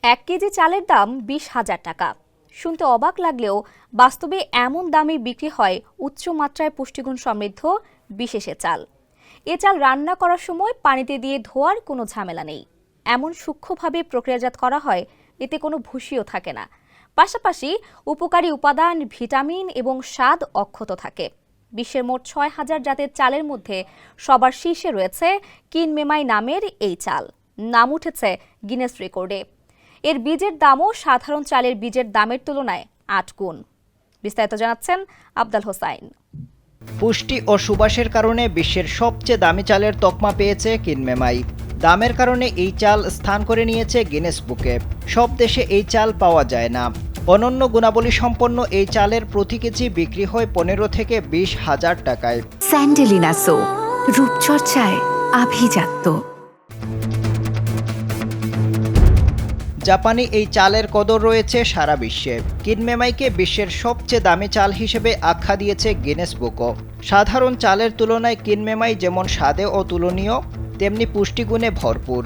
1 KG চালের দাম 20,000 টাকা। শুনতে অবাক লাগলেও বাস্তবে এমন দামে বিক্রি হয় উচ্চ মাত্রায় পুষ্টিগুণ সমৃদ্ধ বিশেষে চাল। এ চাল রান্না করার সময় পানিতে দিয়ে ধোয়ার কোনো ঝামেলা নেই। এমন সূক্ষ্মভাবে প্রক্রিয়াজাত করা হয়, এতে কোনো ভুসিও থাকে না। পাশাপাশি উপকারী উপাদান, ভিটামিন এবং স্বাদ অক্ষত থাকে। বিশ্বের মোট 6,000 জাতের চালের মধ্যে সবার শীর্ষে রয়েছে কিনমেমাই নামের এই চাল। নাম উঠেছে গিনেস রেকর্ডে। এর বীজের দামও সাধারণ চালের বীজের দামের তুলনায় 8 গুণ। বিস্তারিত জানাচ্ছেন আফদাল হোসাইন। পুষ্টি ও সুবাসের কারণে বিশ্বের সবচেয়ে দামি চালের তকমা পেয়েছে কিনমেমাই। দামের কারণে এই চাল স্থান করে নিয়েছে গিনেস বুকে। সব দেশে এই চাল পাওয়া যায় না। অনন্য গুণাবলী সম্পন্ন এই চালের প্রতি কেজি বিক্রি হয় 15 থেকে 20,000 টাকায়। স্যান্ডেলিনা সো, রূপচর্চায় আভিজাত্য। জাপানি এই চালের কদর রয়েছে সারা বিশ্বে। কিনমেমাইকে বিশ্বের সবচেয়ে দামি চাল হিসেবে আখ্যা দিয়েছে গিনেস বুকও। সাধারণ চালের তুলনায় কিনমেমাই যেমন স্বাদে অতুলনীয়, তেমনি পুষ্টিগুণে ভরপুর।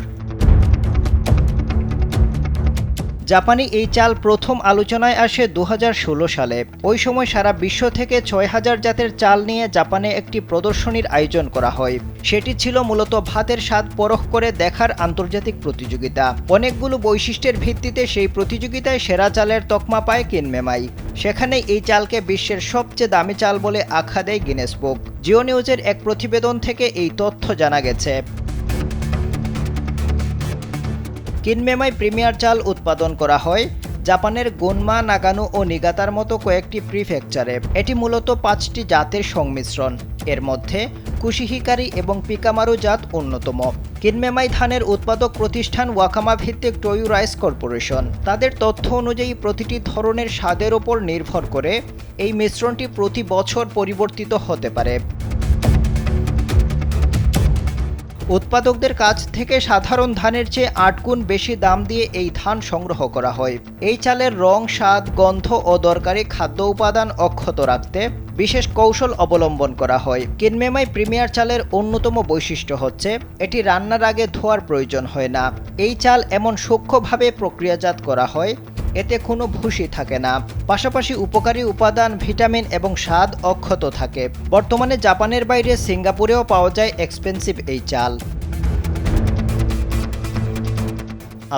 জাপানি এই চাল প্রথম আলোচনায় আসে 2016 সালে। ওই সময় সারা বিশ্ব থেকে 6,000 জাতের চাল নিয়ে জাপানে একটি প্রদর্শনীর আয়োজন করা হয়। সেটি ছিল মূলত ভাতের স্বাদ পরখ করে দেখার আন্তর্জাতিক প্রতিযোগিতা। অনেকগুলো বৈশিষ্ট্যের ভিত্তিতে সেই প্রতিযোগিতায় সেরা চালের তকমা পায় কিনমেমাই। সেখানে এই চালকে বিশ্বের সবচেয়ে দামি চাল বলে আখ্যা দেয় গিনেস বুক। জিও নিউজের এক প্রতিবেদন থেকে এই তথ্য জানা গেছে। কিনমেমাই প্রিমিয়ার চাল উৎপাদন করা হয় জাপানের গুনমা, নাগানো ও নিগাতার মতো কয়েকটি প্রিফেকচারে। এটি মূলত 5টি জাতের সংমিশ্রণ। এর মধ্যে কুশিহিকারি এবং পিকামারু জাত অন্যতম। কিনমেমাই ধানের উৎপাদক প্রতিষ্ঠান ওয়াকামা ভিত্তিক টোয়ু রাইস কর্পোরেশন। তাদের তথ্য অনুযায়ী প্রতিটি ধরনের স্বাদের ওপর নির্ভর করে এই মিশ্রণটি প্রতি বছর পরিবর্তিত হতে পারে। উৎপাদকদের কাছ থেকে সাধারণ ধানের চেয়ে 8 গুণ বেশি দাম দিয়ে এই ধান সংগ্রহ করা হয়। এই চালের রং, স্বাদ, গন্ধ ও দরকারি খাদ্য উপাদান অক্ষত রাখতে বিশেষ কৌশল অবলম্বন করা হয়। কিনমেমাই প্রিমিয়ার চালের অন্যতম বৈশিষ্ট্য হচ্ছে এটি রান্নার আগে ধোয়ার প্রয়োজন হয় না। এই চাল এমন সূক্ষ্মভাবে প্রক্রিয়াজাত করা হয়, এতে কোনো ভুসি থাকে না। পাশাপাশি উপকারী উপাদান, ভিটামিন এবং স্বাদ অক্ষত থাকে। বর্তমানে জাপানের বাইরে সিঙ্গাপুরেও পাওয়া যায় এক্সপেন্সিভ এই চাল।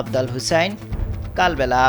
আফদাল হুসাইন, কালবেলা।